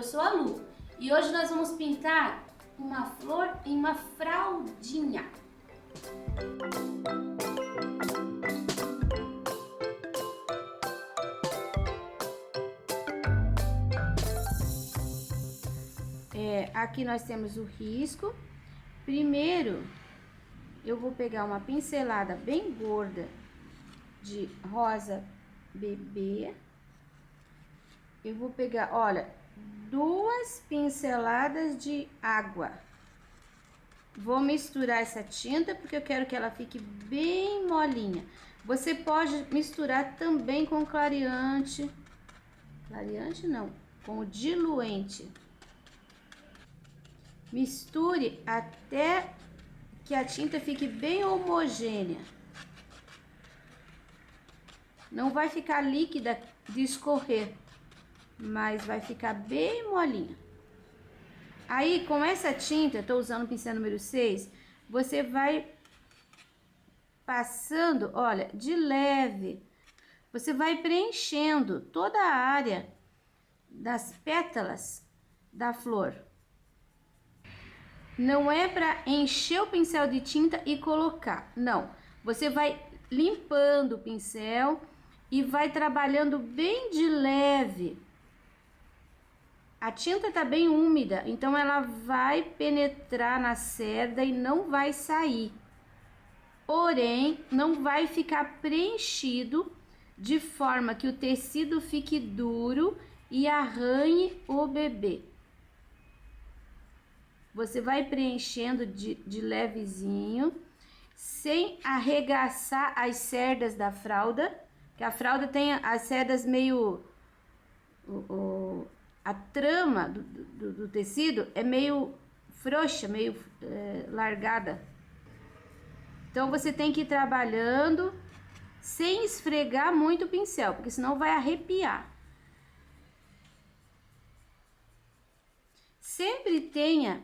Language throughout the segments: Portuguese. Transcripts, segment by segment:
sou a Lu e hoje nós vamos pintar uma flor em uma fraldinha. Aqui nós temos o risco. Primeiro, eu vou pegar uma pincelada bem gorda de rosa bebê. Eu vou pegar, olha, 2 pinceladas de água. Vou misturar essa tinta porque eu quero que ela fique bem molinha. Você pode misturar também com clareante. Clareante não, com o diluente. Misture até que a tinta fique bem homogênea. Não vai ficar líquida de escorrer, mas vai ficar bem molinha. Aí, com essa tinta, eu tô usando o pincel número 6, você vai passando, olha, de leve. Você vai preenchendo toda a área das pétalas da flor. Não é para encher o pincel de tinta e colocar, não. Você vai limpando o pincel e vai trabalhando bem de leve. A tinta tá bem úmida, então ela vai penetrar na cerda e não vai sair. Porém, não vai ficar preenchido de forma que o tecido fique duro e arranhe o bebê. Você vai preenchendo de levezinho, sem arregaçar as cerdas da fralda, que a fralda tem as cerdas meio... a trama do tecido é meio frouxa, meio largada. Então, você tem que ir trabalhando sem esfregar muito o pincel, porque senão vai arrepiar. Sempre tenha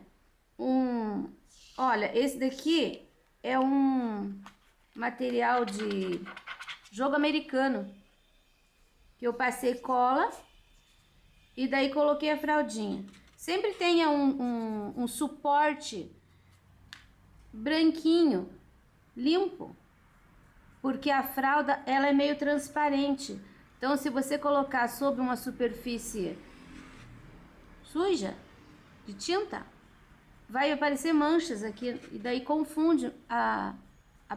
olha, esse daqui é um material de jogo americano, que eu passei cola e daí coloquei a fraldinha. Sempre tenha um suporte branquinho, limpo, porque a fralda ela é meio transparente. Então, se você colocar sobre uma superfície suja de tinta, vai aparecer manchas aqui e daí confunde a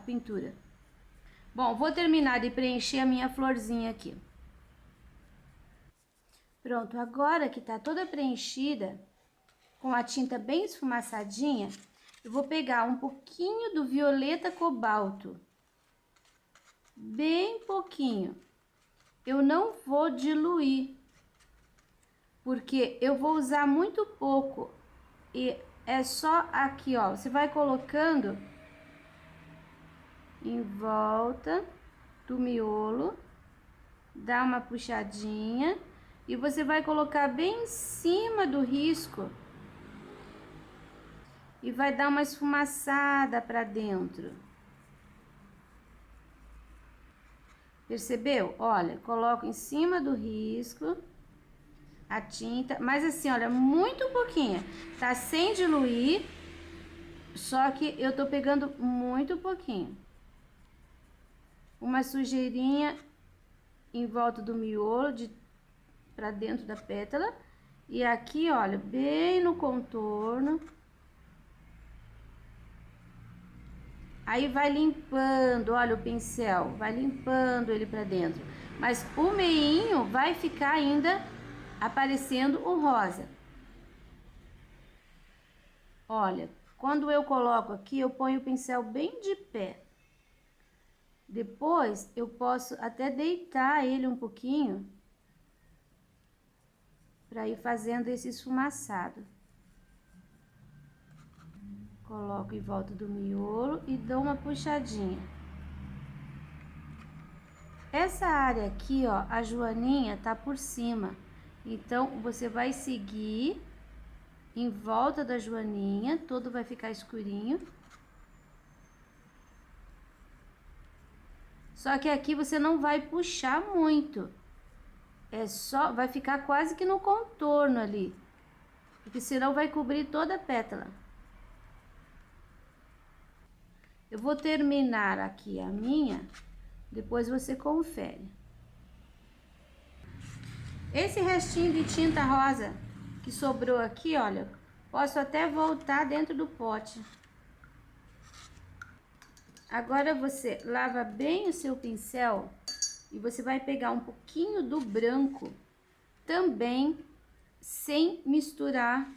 pintura. Bom, vou terminar de preencher a minha florzinha aqui. Pronto, agora que tá toda preenchida, com a tinta bem esfumaçadinha, eu vou pegar um pouquinho do violeta cobalto. Bem pouquinho. Eu não vou diluir, porque eu vou usar muito pouco. E é só aqui, ó, você vai colocando em volta do miolo, dá uma puxadinha e você vai colocar bem em cima do risco e vai dar uma esfumaçada para dentro. Percebeu? Olha, coloco em cima do risco a tinta, mas assim, olha, muito pouquinha, tá sem diluir, só que eu tô pegando muito pouquinho. Uma sujeirinha em volta do miolo, pra dentro da pétala, e aqui, olha, bem no contorno. Aí vai limpando, olha o pincel, vai limpando ele pra dentro, mas o meinho vai ficar ainda aparecendo o rosa. Olha, quando eu coloco aqui, eu ponho o pincel bem de pé. Depois, eu posso até deitar ele um pouquinho para ir fazendo esse esfumaçado. Coloco em volta do miolo e dou uma puxadinha. Essa área aqui, ó, a joaninha tá por cima. Então, você vai seguir em volta da joaninha, todo vai ficar escurinho. Só que aqui você não vai puxar muito. É só, vai ficar quase que no contorno ali. porque senão vai cobrir toda a pétala. Eu vou terminar aqui a minha, depois você confere. Esse restinho de tinta rosa que sobrou aqui, olha, posso até voltar dentro do pote. Agora você lava bem o seu pincel e você vai pegar um pouquinho do branco, também sem misturar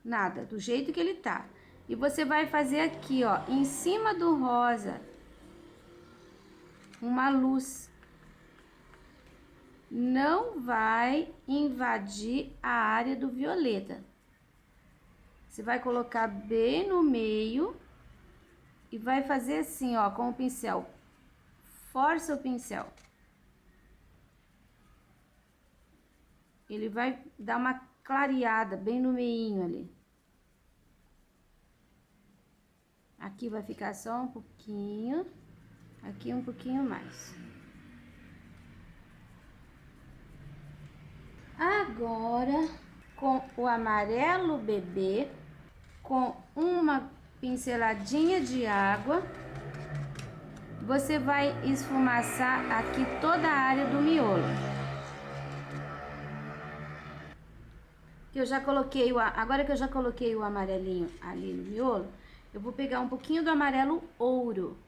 nada, do jeito que ele tá. E você vai fazer aqui, ó, em cima do rosa, uma luz. Não vai invadir a área do violeta. Você vai colocar bem no meio e vai fazer assim, ó, com o pincel. Força o pincel. Ele vai dar uma clareada bem no meinho ali. Aqui vai ficar só um pouquinho, aqui um pouquinho mais. Agora, com o amarelo bebê, com uma pinceladinha de água, você vai esfumaçar aqui toda a área do miolo. Que eu já coloquei agora que eu já coloquei o amarelinho ali no miolo, eu vou pegar um pouquinho do amarelo ouro,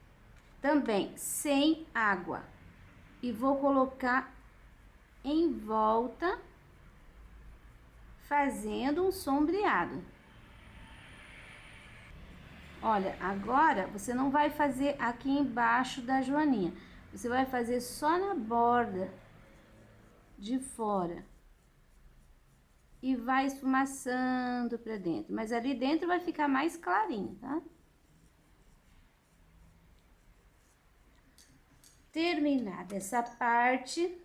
também sem água, e vou colocar em volta, fazendo um sombreado. Olha, agora você não vai fazer aqui embaixo da joaninha, você vai fazer só na borda de fora. E vai esfumaçando pra dentro, mas ali dentro vai ficar mais clarinho, tá? Terminada essa parte,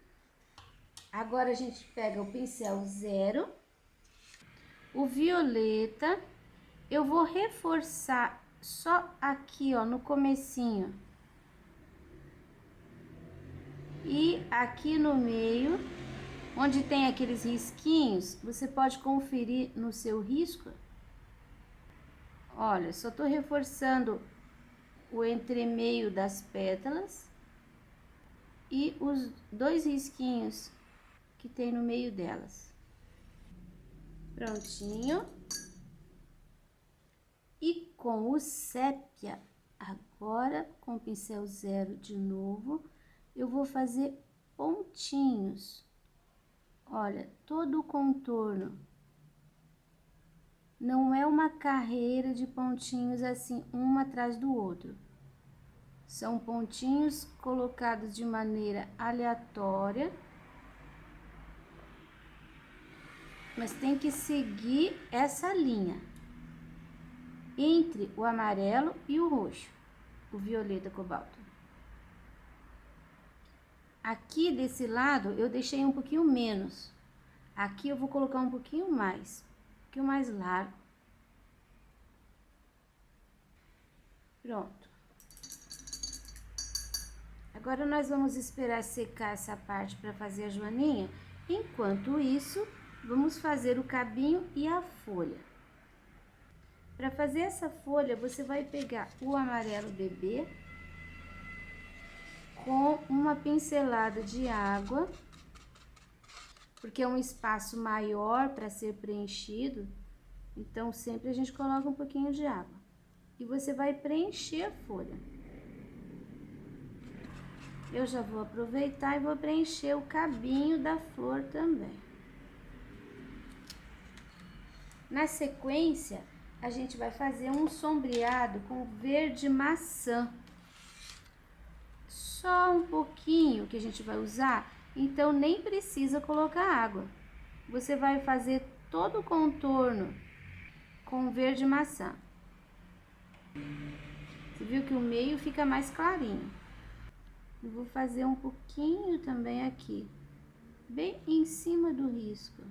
agora a gente pega o pincel zero, o violeta, eu vou reforçar só aqui, ó, no comecinho. E aqui no meio, onde tem aqueles risquinhos, você pode conferir no seu risco. Olha, só tô reforçando o entremeio das pétalas e os dois risquinhos que tem no meio delas. Prontinho. E com o sépia, agora com o pincel zero de novo, eu vou fazer pontinhos. Olha, todo o contorno. Não é uma carreira de pontinhos assim, um atrás do outro. São pontinhos colocados de maneira aleatória. Mas tem que seguir essa linha. Entre o amarelo e o roxo, o violeta cobalto. Aqui desse lado eu deixei um pouquinho menos. Aqui eu vou colocar um pouquinho mais largo. Pronto. Agora nós vamos esperar secar essa parte para fazer a joaninha. Enquanto isso, vamos fazer o cabinho e a folha. Para fazer essa folha, você vai pegar o amarelo bebê com uma pincelada de água, porque é um espaço maior para ser preenchido, então sempre a gente coloca um pouquinho de água. E você vai preencher a folha. Eu já vou aproveitar e vou preencher o cabinho da flor também. Na sequência, a gente vai fazer um sombreado com verde maçã. Só um pouquinho que a gente vai usar, então nem precisa colocar água. Você vai fazer todo o contorno com verde maçã. Você viu que o meio fica mais clarinho. Eu vou fazer um pouquinho também aqui, bem em cima do risco.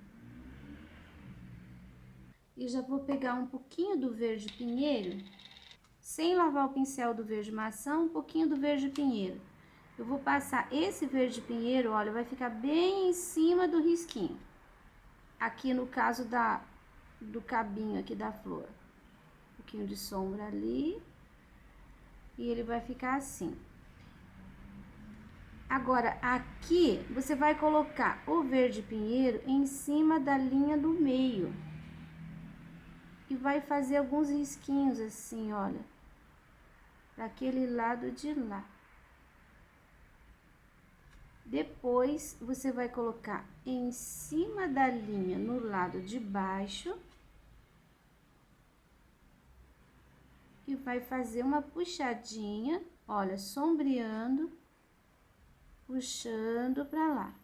E já vou pegar um pouquinho do verde pinheiro, sem lavar o pincel do verde maçã, um pouquinho do verde pinheiro. Eu vou passar esse verde pinheiro, olha, vai ficar bem em cima do risquinho. Aqui no caso do cabinho aqui da flor. Um pouquinho de sombra ali. E ele vai ficar assim. Agora, aqui, você vai colocar o verde pinheiro em cima da linha do meio. E vai fazer alguns risquinhos assim, olha. Daquele lado de lá. Depois, você vai colocar em cima da linha, no lado de baixo. E vai fazer uma puxadinha, olha, sombreando, puxando pra lá.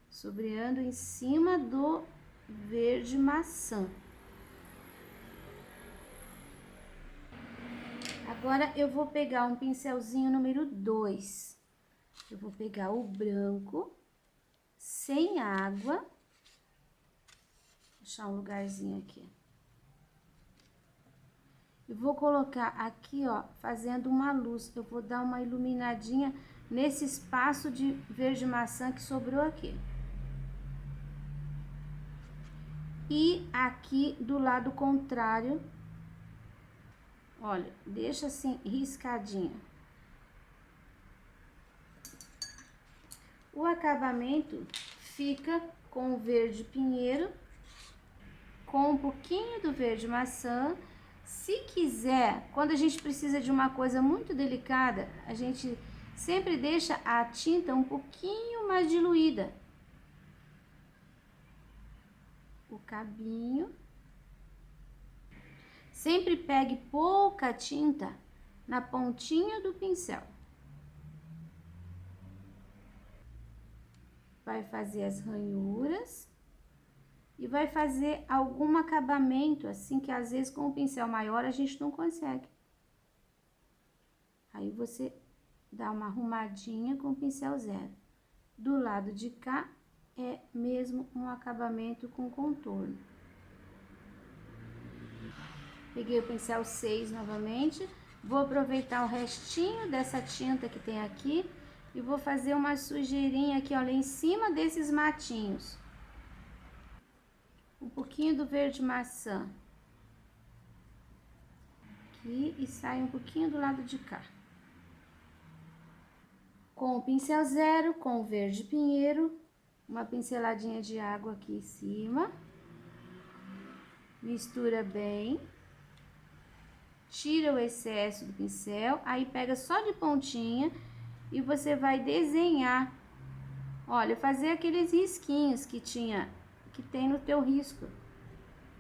Sombreando em cima do verde maçã. Agora, eu vou pegar um pincelzinho número 2. Eu vou pegar o branco, sem água. Vou deixar um lugarzinho aqui. Eu vou colocar aqui, ó, fazendo uma luz. Eu vou dar uma iluminadinha nesse espaço de verde maçã que sobrou aqui. E aqui do lado contrário, olha, deixa assim riscadinho. O acabamento fica com o verde pinheiro, com um pouquinho do verde maçã. Se quiser, quando a gente precisa de uma coisa muito delicada, a gente sempre deixa a tinta um pouquinho mais diluída. O cabinho. Sempre pegue pouca tinta na pontinha do pincel. Vai fazer as ranhuras. E vai fazer algum acabamento, assim, que às vezes com o pincel maior a gente não consegue. Aí, você dá uma arrumadinha com o pincel 0. Do lado de cá, é mesmo um acabamento com contorno. Peguei o pincel 6 novamente. Vou aproveitar o restinho dessa tinta que tem aqui e vou fazer uma sujeirinha aqui, olha, em cima desses matinhos. Um pouquinho do verde maçã. Aqui e sai um pouquinho do lado de cá. Com o pincel 0, com o verde pinheiro, uma pinceladinha de água aqui em cima. Mistura bem. Tira o excesso do pincel, aí pega só de pontinha e você vai desenhar. Olha, fazer aqueles risquinhos que tem no teu risco.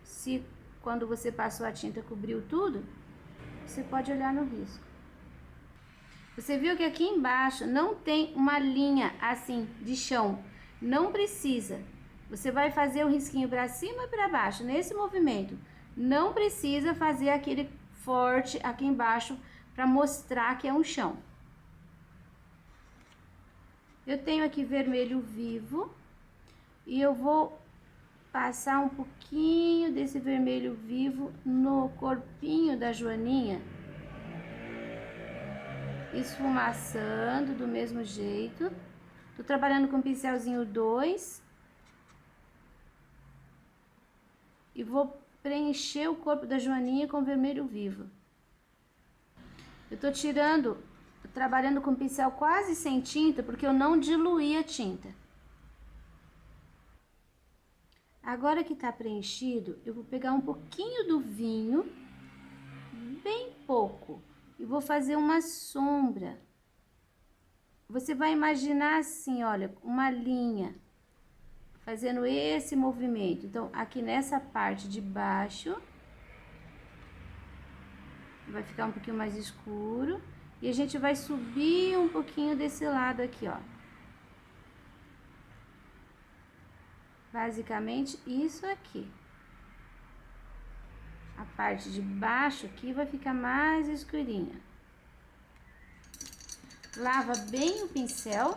Se quando você passou a tinta cobriu tudo, você pode olhar no risco. Você viu que aqui embaixo não tem uma linha assim de chão, não precisa. Você vai fazer o risquinho para cima e para baixo nesse movimento. Não precisa fazer aquele forte aqui embaixo para mostrar que é um chão. Eu tenho aqui vermelho vivo e eu vou passar um pouquinho desse vermelho vivo no corpinho da joaninha, esfumaçando do mesmo jeito. Tô trabalhando com pincelzinho 2 e vou preencher o corpo da joaninha com vermelho vivo. Eu tô trabalhando com pincel quase sem tinta, porque eu não diluí a tinta. Agora que tá preenchido, eu vou pegar um pouquinho do vinho, bem pouco, e vou fazer uma sombra. Você vai imaginar assim, olha, uma linha, fazendo esse movimento. Então, aqui nessa parte de baixo, vai ficar um pouquinho mais escuro. E a gente vai subir um pouquinho desse lado aqui, ó. Basicamente, isso aqui. A parte de baixo aqui vai ficar mais escurinha. Lava bem o pincel.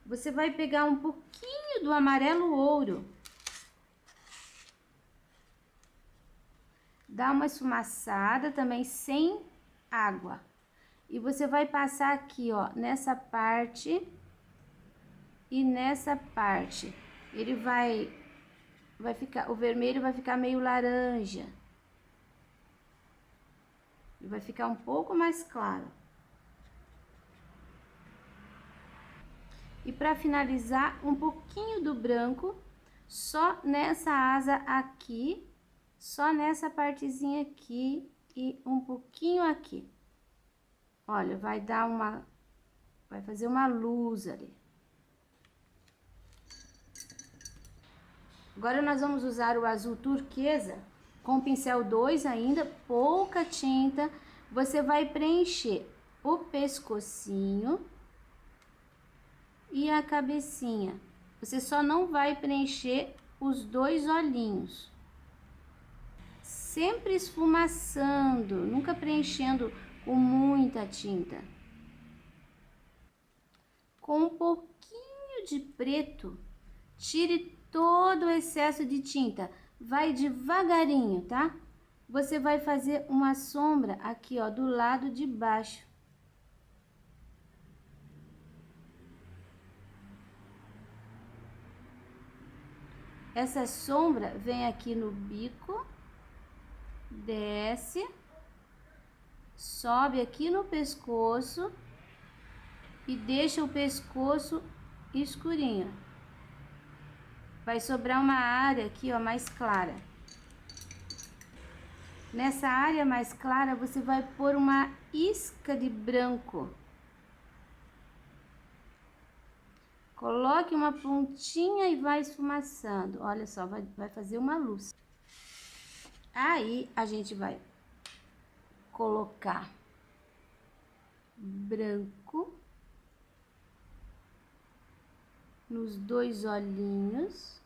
Você vai pegar um pouquinho do amarelo ouro. Dá uma esfumaçada também sem água. E você vai passar aqui, ó, nessa parte e nessa parte. Ele vai o vermelho vai ficar meio laranja. E vai ficar um pouco mais claro. E para finalizar, um pouquinho do branco, só nessa asa aqui, só nessa partezinha aqui e um pouquinho aqui. Olha, vai fazer uma luz ali. Agora nós vamos usar o azul turquesa com pincel 2 ainda, pouca tinta. Você vai preencher o pescocinho e a cabecinha. Você só não vai preencher os 2 olhinhos. Sempre esfumaçando, nunca preenchendo com muita tinta. Com um pouquinho de preto, tire todo o excesso de tinta. Vai devagarinho, tá? Você vai fazer uma sombra aqui, ó, do lado de baixo. Essa sombra vem aqui no bico, desce, sobe aqui no pescoço e deixa o pescoço escurinho. Vai sobrar uma área aqui, ó, mais clara. Nessa área mais clara, você vai pôr uma isca de branco. Coloque uma pontinha e vai esfumaçando. Olha só, vai fazer uma luz. Aí, a gente vai colocar branco nos 2 olhinhos.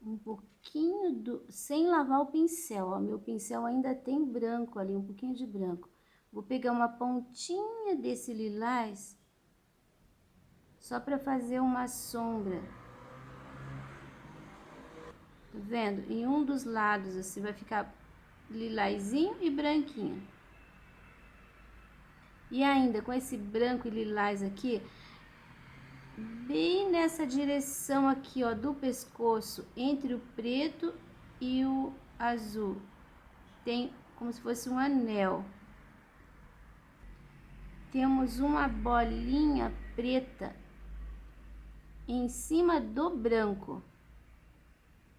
Um pouquinho sem lavar o pincel, ó. Meu pincel ainda tem branco ali, um pouquinho de branco. Vou pegar uma pontinha desse lilás só para fazer uma sombra. Tá vendo? Em um dos lados, assim, vai ficar lilazinho e branquinho. E ainda com esse branco e lilás aqui, bem nessa direção aqui, ó, do pescoço, entre o preto e o azul, tem como se fosse um anel. Temos uma bolinha preta em cima do branco.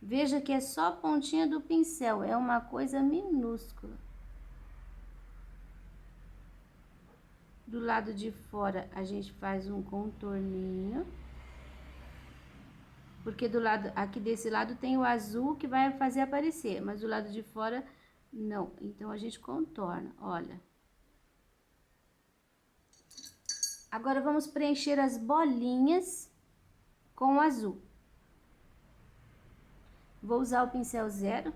Veja que é só a pontinha do pincel, é uma coisa minúscula. Do lado de fora a gente faz um contorninho. Porque do lado, aqui desse lado tem o azul que vai fazer aparecer, mas do lado de fora não. Então a gente contorna, olha. Agora vamos preencher as bolinhas com o azul. Vou usar o pincel 0.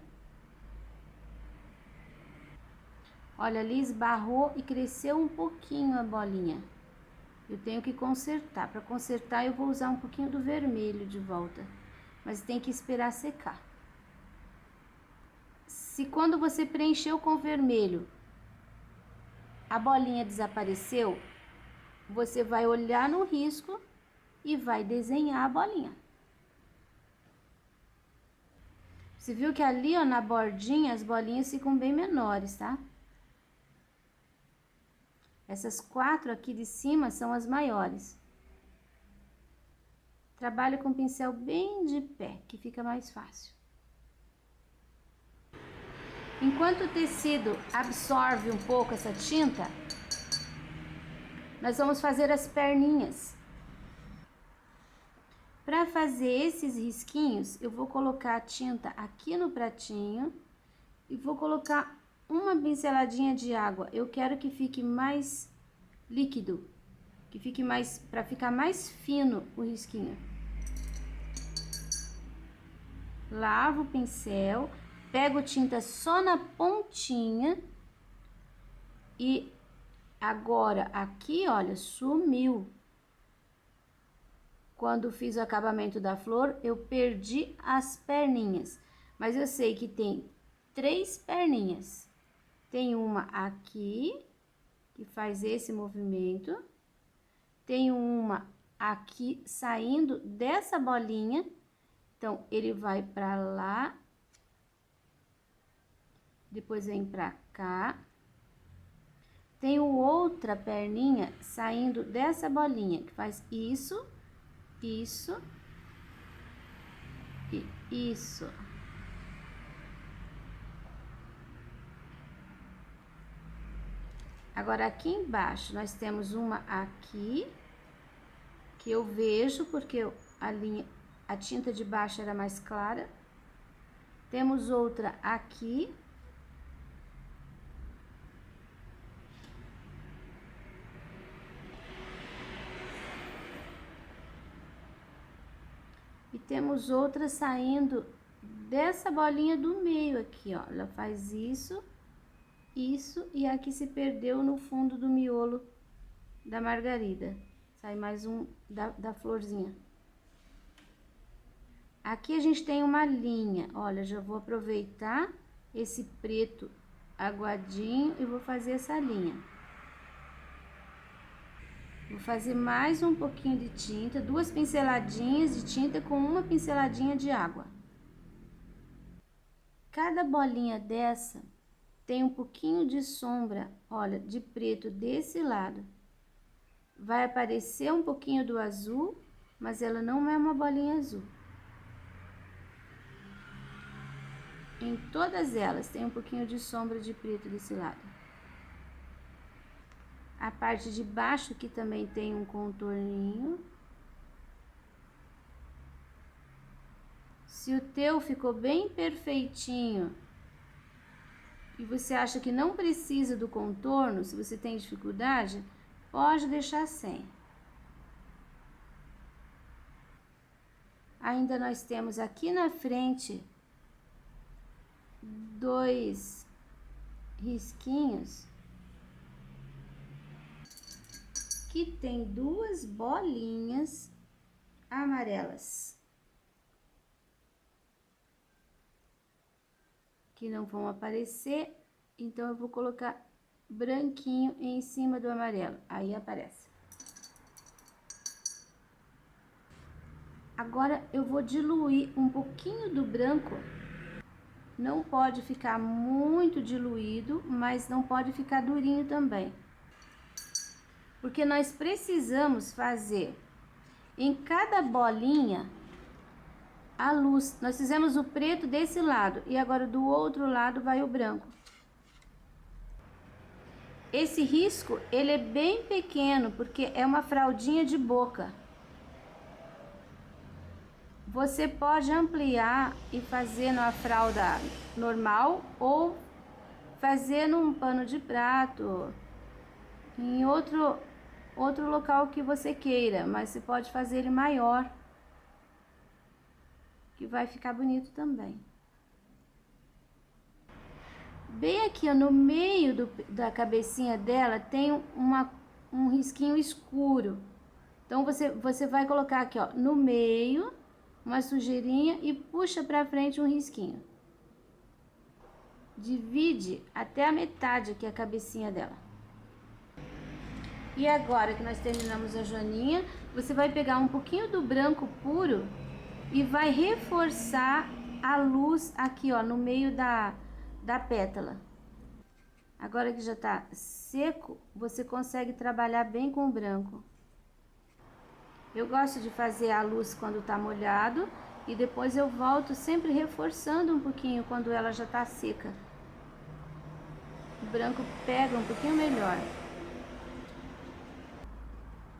Olha, ali esbarrou e cresceu um pouquinho a bolinha. Eu tenho que consertar. Para consertar, eu vou usar um pouquinho do vermelho de volta. Mas tem que esperar secar. Se quando você preencheu com vermelho, a bolinha desapareceu, você vai olhar no risco e vai desenhar a bolinha. Você viu que ali, ó, na bordinha, as bolinhas ficam bem menores, tá? Essas 4 aqui de cima são as maiores. Trabalho com pincel bem de pé, que fica mais fácil. Enquanto o tecido absorve um pouco essa tinta, nós vamos fazer as perninhas. Para fazer esses risquinhos, eu vou colocar a tinta aqui no pratinho e vou colocar uma pinceladinha de água. Eu quero que fique mais líquido, que fique mais, para ficar mais fino o risquinho. Lavo o pincel, pego tinta só na pontinha e agora aqui, olha, sumiu. Quando fiz o acabamento da flor, eu perdi as perninhas, mas eu sei que tem 3 perninhas. Tem uma aqui, que faz esse movimento. Tem uma aqui saindo dessa bolinha. Então, ele vai pra lá, depois vem pra cá. Tem outra perninha saindo dessa bolinha, que faz isso, isso e isso. Agora, aqui embaixo, nós temos uma aqui, que eu vejo, porque a tinta de baixo era mais clara. Temos outra aqui. E temos outra saindo dessa bolinha do meio aqui, ó. Ela faz isso, isso, e aqui se perdeu no fundo do miolo da margarida. Sai mais um da florzinha. Aqui a gente tem uma linha. Olha, já vou aproveitar esse preto aguadinho e vou fazer essa linha. Vou fazer mais um pouquinho de tinta, 2 pinceladinhas de tinta com uma pinceladinha de água. Cada bolinha dessa tem um pouquinho de sombra, olha, de preto desse lado. Vai aparecer um pouquinho do azul, mas ela não é uma bolinha azul. Em todas elas tem um pouquinho de sombra de preto desse lado. A parte de baixo aqui também tem um contorninho. Se o teu ficou bem perfeitinho e você acha que não precisa do contorno, se você tem dificuldade, pode deixar sem. Ainda nós temos aqui na frente 2 risquinhos que tem 2 bolinhas amarelas que não vão aparecer, então eu vou colocar branquinho em cima do amarelo, aí aparece. Agora eu vou diluir um pouquinho do branco. Não pode ficar muito diluído, mas não pode ficar durinho também. Porque nós precisamos fazer em cada bolinha a luz. Nós fizemos o preto desse lado e agora do outro lado vai o branco. Esse risco, ele é bem pequeno, porque é uma fraldinha de boca. Você pode ampliar e fazer numa fralda normal ou fazer num pano de prato, em outro local que você queira, mas você pode fazer ele maior, que vai ficar bonito também. Bem aqui, ó, no meio da cabecinha dela tem um risquinho escuro. Então, você vai colocar aqui, ó, no meio, uma sujeirinha e puxa pra frente um risquinho. Divide até a metade aqui a cabecinha dela. E agora que nós terminamos a joaninha, você vai pegar um pouquinho do branco puro e vai reforçar a luz aqui, ó, no meio da pétala. Agora que já tá seco, você consegue trabalhar bem com o branco. Eu gosto de fazer a luz quando tá molhado e depois eu volto sempre reforçando um pouquinho quando ela já tá seca. O branco pega um pouquinho melhor.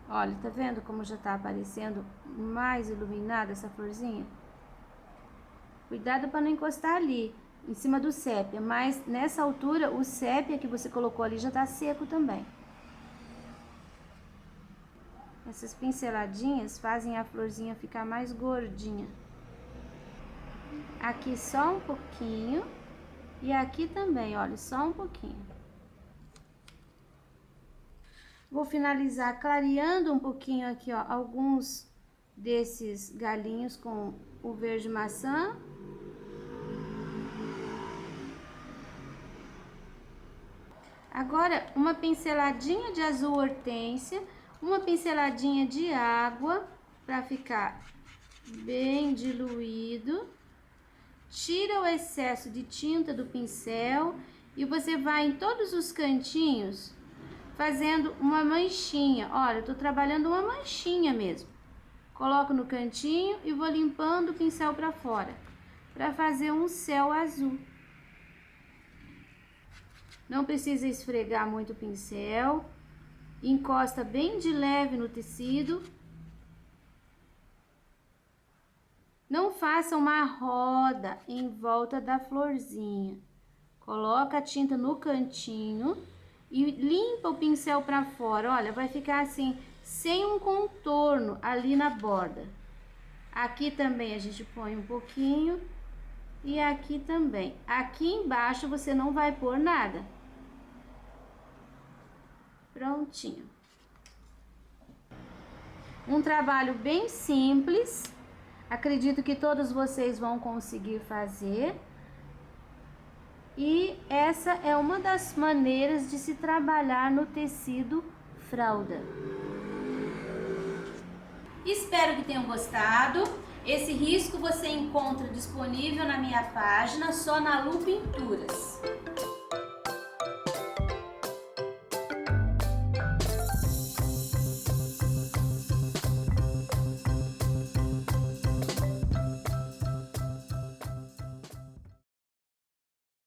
Olha, tá vendo como já tá aparecendo mais iluminada essa florzinha? Cuidado para não encostar ali, em cima do sépia, mas nessa altura o sépia que você colocou ali já tá seco também. Essas pinceladinhas fazem a florzinha ficar mais gordinha. Aqui só um pouquinho e aqui também, olha, só um pouquinho. Vou finalizar clareando um pouquinho aqui, ó, alguns desses galinhos com o verde maçã. Agora, uma pinceladinha de azul hortênsia, uma pinceladinha de água para ficar bem diluído. Tira o excesso de tinta do pincel e você vai em todos os cantinhos fazendo uma manchinha. Olha, eu tô trabalhando uma manchinha mesmo. Coloco no cantinho e vou limpando o pincel para fora, para fazer um céu azul. Não precisa esfregar muito o pincel. Encosta bem de leve no tecido. Não faça uma roda em volta da florzinha. Coloca a tinta no cantinho e limpa o pincel para fora. Olha, vai ficar assim, sem um contorno ali na borda. Aqui também a gente põe um pouquinho e aqui também. Aqui embaixo você não vai pôr nada. Prontinho. Um trabalho bem simples. Acredito que todos vocês vão conseguir fazer. E essa é uma das maneiras de se trabalhar no tecido fralda. Espero que tenham gostado. Esse risco você encontra disponível na minha página, só na Lu Pinturas.